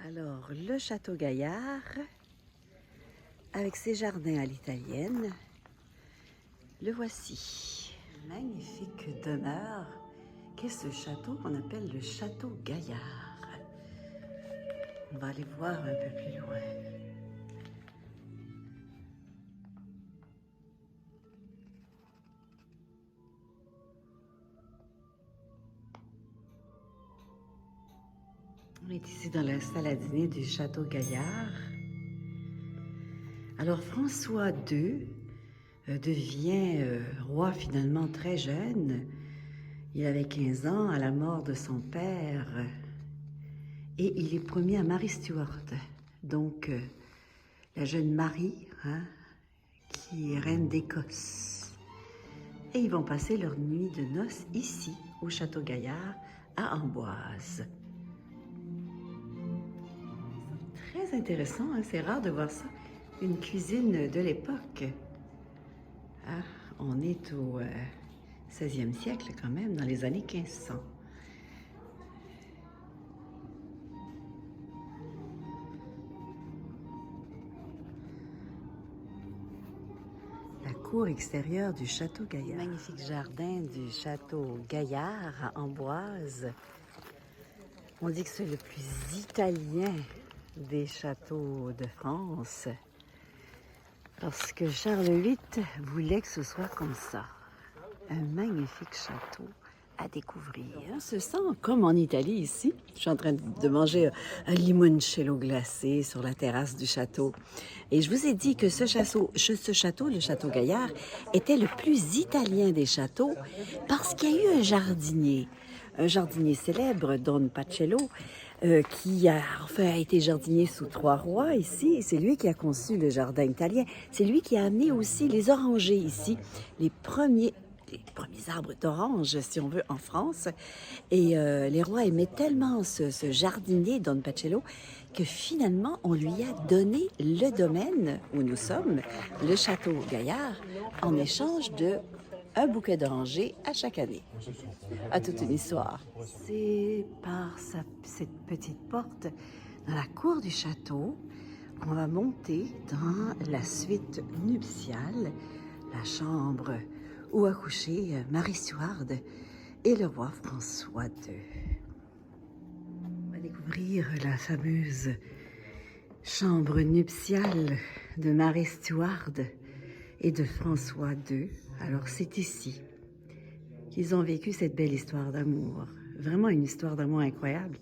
Alors, le château Gaillard, avec ses jardins à l'italienne, le voici. Magnifique demeure qu'est ce château qu'on appelle le château Gaillard. On va aller voir un peu plus loin. On est ici dans la salle à dîner du château Gaillard. Alors François II devient roi finalement très jeune. Il avait 15 ans à la mort de son père et il est promis à Marie Stuart, donc la jeune Marie, qui est reine d'Écosse. Et ils vont passer leur nuit de noces ici, au château Gaillard, à Amboise. Très intéressant, hein? C'est rare de voir ça. Une cuisine de l'époque. Ah, on est au 16e siècle quand même, dans les années 1500. La cour extérieure du château Gaillard. Magnifique jardin du château Gaillard à Amboise. On dit que c'est le plus italien des châteaux de France parce que Charles VIII voulait que ce soit comme ça. Un magnifique château à découvrir. On se sent comme en Italie ici. Je suis en train de manger un limoncello glacé sur la terrasse du château. Et je vous ai dit que ce château, le château Gaillard, était le plus italien des châteaux parce qu'il y a eu un jardinier célèbre, Don Pacello, qui a été jardinier sous 3 rois ici. C'est lui qui a conçu le jardin italien. C'est lui qui a amené aussi les orangers ici, les premiers arbres d'orange, si on veut, en France. Et les rois aimaient tellement ce jardinier, Don Pacello, que finalement, on lui a donné le domaine où nous sommes, le château Gaillard, en échange de un bouquet d'orangers à chaque année. À toute une histoire. C'est par cette petite porte dans la cour du château qu'on va monter dans la suite nuptiale, la chambre où a couché Marie Stuart et le roi François II. On va découvrir la fameuse chambre nuptiale de Marie Stuart et de François II. Alors c'est ici qu'ils ont vécu cette belle histoire d'amour. Vraiment une histoire d'amour incroyable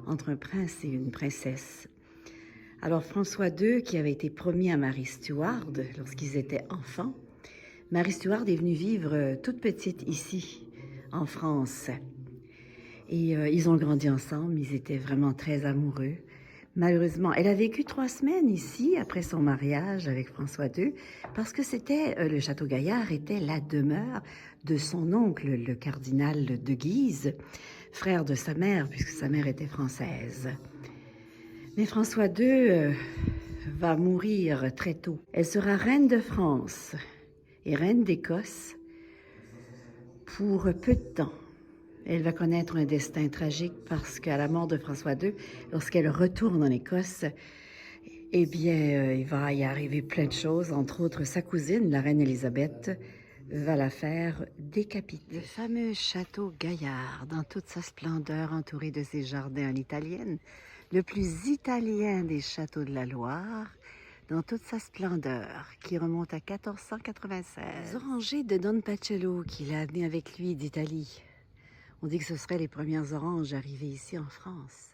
entre un prince et une princesse. Alors François II, qui avait été promis à Marie Stuart lorsqu'ils étaient enfants, Marie Stuart est venue vivre toute petite ici, en France. Et ils ont grandi ensemble, ils étaient vraiment très amoureux. Malheureusement, elle a vécu 3 semaines ici, après son mariage avec François II, parce que le château Gaillard était la demeure de son oncle, le cardinal de Guise, frère de sa mère, puisque sa mère était française. Mais François II va mourir très tôt. Elle sera reine de France et reine d'Écosse pour peu de temps. Elle va connaître un destin tragique parce qu'à la mort de François II, lorsqu'elle retourne en Écosse, eh bien, il va y arriver plein de choses. Entre autres, sa cousine, la reine Élisabeth, va la faire décapiter. Le fameux château Gaillard, dans toute sa splendeur, entouré de ses jardins à l'italienne, le plus italien des châteaux de la Loire, dans toute sa splendeur, qui remonte à 1496. Les orangers de Don Pacello qu'il a amenés avec lui d'Italie. On dit que ce seraient les premières oranges arrivées ici en France.